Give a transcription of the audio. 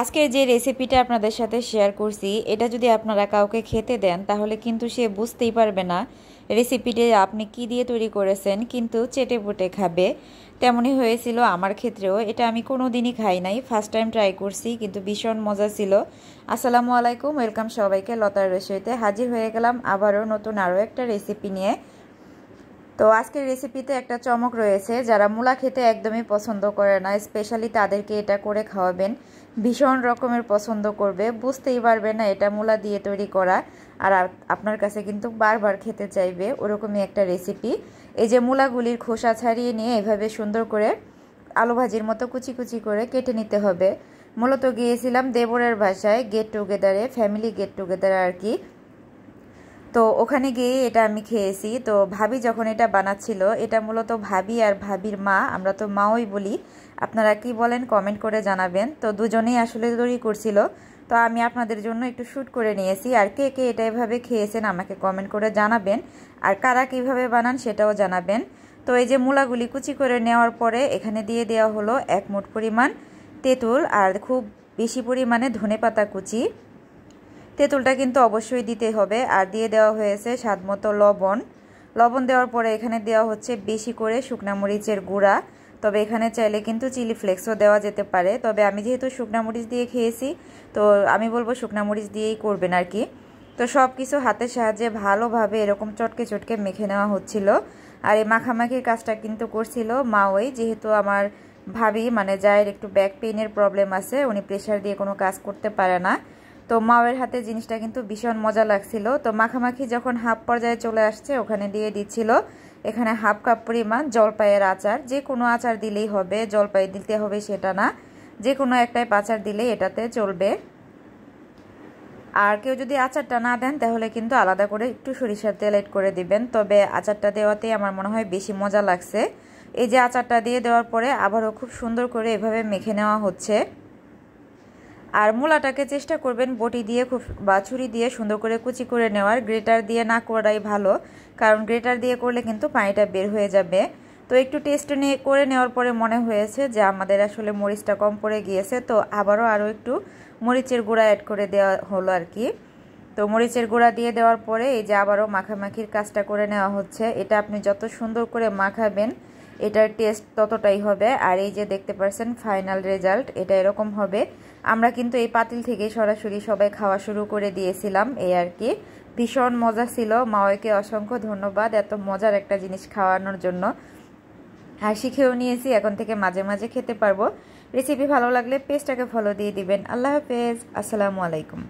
আজকের যে রেসিপিটা আপনাদের সাথে শেয়ার করছি এটা যদি আপনারা কাউকে খেতে দেন তাহলে কিন্তু সে বুঝতেই পারবে না রেসিপিটা আপনি কি দিয়ে তৈরি করেছেন, কিন্তু চেটেপুটে খাবে। তেমনই হয়েছিল আমার ক্ষেত্রেও। এটা আমি কোনো দিনই খাই নাই, ফার্স্ট টাইম ট্রাই করছি, কিন্তু ভীষণ মজা ছিল। আসসালামু আলাইকুম, ওয়েলকাম সবাইকে। লতার রসইতে হাজির হয়ে গেলাম আবারও নতুন আরও একটা রেসিপি নিয়ে। তো আজকের রেসিপিতে একটা চমক রয়েছে। যারা মূলা খেতে একদমই পছন্দ করে না, স্পেশালি তাদেরকে এটা করে খাওয়াবেন, ভীষণ রকমের পছন্দ করবে, বুঝতেই পারবে না এটা মূলা দিয়ে তৈরি করা, আর আপনার কাছে কিন্তু বারবার খেতে চাইবে, ওরকমই একটা রেসিপি। এই যে মূলাগুলির খোসা ছাড়িয়ে নিয়ে এভাবে সুন্দর করে আলু ভাজির মতো কুচি কুচি করে কেটে নিতে হবে। মূলত গিয়েছিলাম দেবরের বাসায় গেট টুগেদারে, ফ্যামিলি গেট টুগেদারে আর কি। তো ওখানে গিয়ে এটা আমি খেয়েছি। তো ভাবি যখন এটা বানাচ্ছিল, এটা মূলত ভাবি আর ভাবির মা, আমরা তো মাওই বলি, আপনারা কি বলেন কমেন্ট করে জানাবেন। তো দুজনেই আসলে তৈরি করছিল। তো আমি আপনাদের জন্য একটু শ্যুট করে নিয়েছি। আর কে কে এটা এভাবে খেয়েছেন আমাকে কমেন্ট করে জানাবেন, আর কারা কীভাবে বানান সেটাও জানাবেন। তো এই যে মূলাগুলি কুচি করে নেওয়ার পরে এখানে দিয়ে দেওয়া হলো 1 মুঠ পরিমাণ তেঁতুল, আর খুব বেশি পরিমাণে ধনেপাতা কুচি। তেঁতুলটা কিন্তু অবশ্যই দিতে হবে। আর দিয়ে দেওয়া হয়েছে স্বাদমতো লবণ। লবণ দেওয়ার পরে এখানে দেওয়া হচ্ছে বেশি করে শুকনা মরিচের গুঁড়া। তবে এখানে চাইলে কিন্তু চিলি ফ্লেক্সও দেওয়া যেতে পারে, তবে আমি যেহেতু শুকনা মরিচ দিয়ে খেয়েছি তো আমি বলবো শুকনা মরিচ দিয়েই করবেন আর কি। তো সব কিছু হাতের সাহায্যে ভালোভাবে এরকম চটকে চটকে মেখে নেওয়া হচ্ছিল। আর এই মাখামাখির কাজটা কিন্তু করছিল মা, ওই যেহেতু আমার ভাবি মানে যায়ের একটু ব্যাক পেইনের প্রবলেম আছে, উনি প্রেশার দিয়ে কোনো কাজ করতে পারে না। তো মাওয়ের হাতে জিনিসটা কিন্তু ভীষণ মজা লাগছিল। তো মাখামাখি যখন হাফ পর্যায়ে চলে আসছে, ওখানে দিয়ে দিচ্ছিল এখানে 1/2 কাপ পরিমাণ জলপাইয়ের আচার। যে কোনো আচার দিলেই হবে, জলপাই দিতে হবে সেটা না, যে কোনো একটাই আচার দিলেই এটাতে চলবে। আর কেউ যদি আচারটা না দেন তাহলে কিন্তু আলাদা করে একটু সরিষার তেল এড করে দিবেন। তবে আচারটা দেওয়াতেই আমার মনে হয় বেশি মজা লাগছে। এই যে আচারটা দিয়ে দেওয়ার পরে আবারও খুব সুন্দর করে এভাবে মেখে নেওয়া হচ্ছে। আর মূলাটাকে চেষ্টা করবেন বটি দিয়ে খুব বা ছুরি দিয়ে সুন্দর করে কুচি করে নেওয়ার, গ্রেটার দিয়ে না করাই ভালো, কারণ গ্রেটার দিয়ে করলে কিন্তু পানিটা বের হয়ে যাবে। তো একটু টেস্ট নিয়ে করে নেওয়ার পরে মনে হয়েছে যে আমাদের আসলে মরিচটা কম পড়ে গিয়েছে, তো আরও একটু মরিচের গুঁড়া অ্যাড করে দেওয়া হলো আর কি। তো মরিচের গুঁড়া দিয়ে দেওয়ার পরে এই যে আবারও মাখামাখির কাজটা করে নেওয়া হচ্ছে। এটা আপনি যত সুন্দর করে মাখাবেন এটার টেস্ট ততটাই হবে। আর এই যে দেখতে পাচ্ছেন ফাইনাল রেজাল্ট এটা এরকম হবে। আমরা কিন্তু এই পাতিল থেকে সরাসরি সবাই খাওয়া শুরু করে দিয়েছিলাম, এই আর কি। ভীষণ মজা ছিল। মাওয়াকে অসংখ্য ধন্যবাদ এত মজার একটা জিনিস খাওয়ানোর জন্য। আর শিখেও নিয়েছি, এখন থেকে মাঝে মাঝে খেতে পারবো। রেসিপি ভালো লাগলে পেজটাকে ফলো দিয়ে দিবেন। আল্লাহ হাফেজ, আসসালামু আলাইকুম।